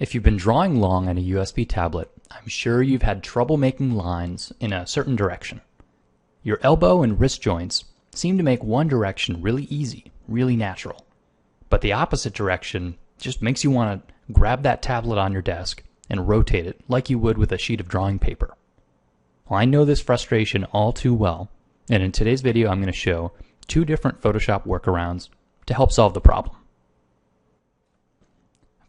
If you've been drawing long on a USB tablet, I'm sure you've had trouble making lines in a certain direction. Your elbow and wrist joints seem to make one direction really easy, really natural. But the opposite direction just makes you want to grab that tablet on your desk and rotate it like you would with a sheet of drawing paper. Well, I know this frustration all too well, and in today's video I'm going to show two different Photoshop workarounds to help solve the problem.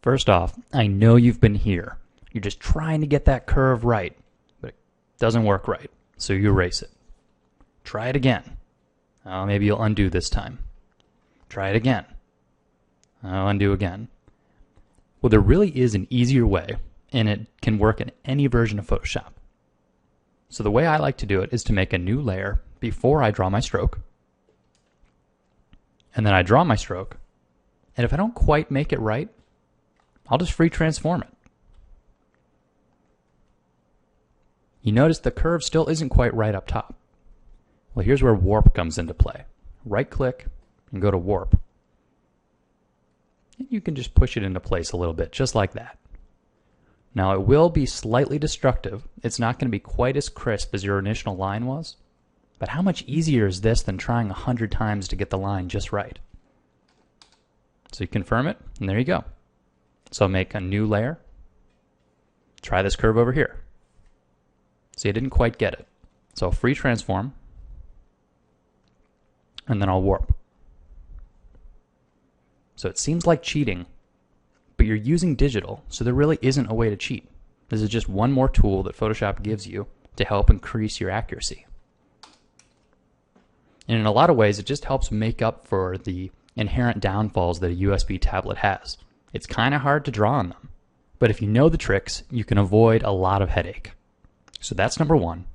First off, I know you've been here. You're just trying to get that curve right, but it doesn't work right, so you erase it. Try it again. Oh, maybe you'll undo this time. Try it again. Oh, undo again. Well, there really is an easier way, and it can work in any version of Photoshop. So the way I like to do it is to make a new layer before I draw my stroke. And then I draw my stroke, and if I don't quite make it right, I'll just free transform it. You notice the curve still isn't quite right up top. Well, here's where warp comes into play. Right click and go to warp. And you can just push it into place a little bit, just like that. Now it will be slightly destructive. It's not going to be quite as crisp as your initial line was. But how much easier is this than trying 100 times to get the line just right? So you confirm it, and there you go. So I'll make a new layer. Try this curve over here. See, I didn't quite get it. So I'll free transform, and then I'll warp. So it seems like cheating, but you're using digital, so there really isn't a way to cheat. This is just one more tool that Photoshop gives you to help increase your accuracy. And in a lot of ways, it just helps make up for the inherent downfalls that a USB tablet has. It's kind of hard to draw on them, but if you know the tricks, you can avoid a lot of headache. So that's number one.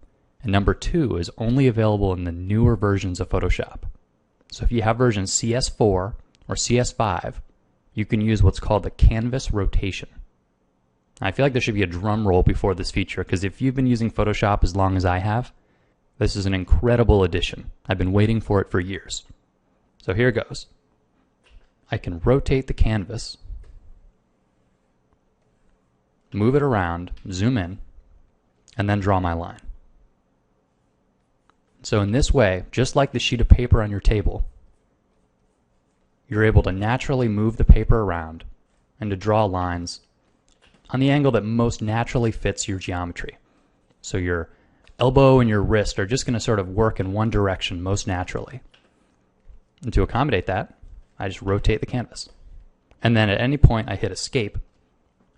And number two is only available in the newer versions of Photoshop. So if you have version CS4 or CS5, you can use what's called the canvas rotation. I feel like there should be a drum roll before this feature, because if you've been using Photoshop as long as I have, this is an incredible addition. I've been waiting for it for years. So here goes. I can rotate the canvas, move it around, zoom in, and then draw my line. So in this way, just like the sheet of paper on your table, you're able to naturally move the paper around and to draw lines on the angle that most naturally fits your geometry. So your elbow and your wrist are just going to sort of work in one direction most naturally. And to accommodate that, I just rotate the canvas. And then at any point I hit escape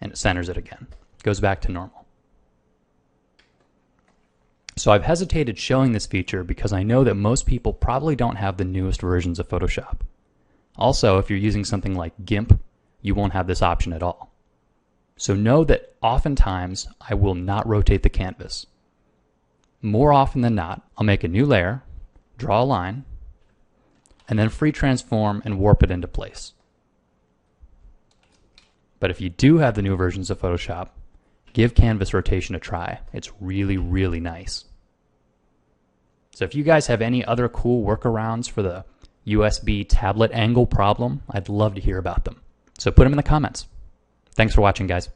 and it centers it again. It goes back to normal. So I've hesitated showing this feature because I know that most people probably don't have the newest versions of Photoshop. Also, if you're using something like GIMP, you won't have this option at all. So know that oftentimes I will not rotate the canvas. More often than not, I'll make a new layer, draw a line, and then free transform and warp it into place. But if you do have the new versions of Photoshop, give canvas rotation a try. It's really, really nice. So if you guys have any other cool workarounds for the USB tablet angle problem, I'd love to hear about them. So put them in the comments. Thanks for watching, guys.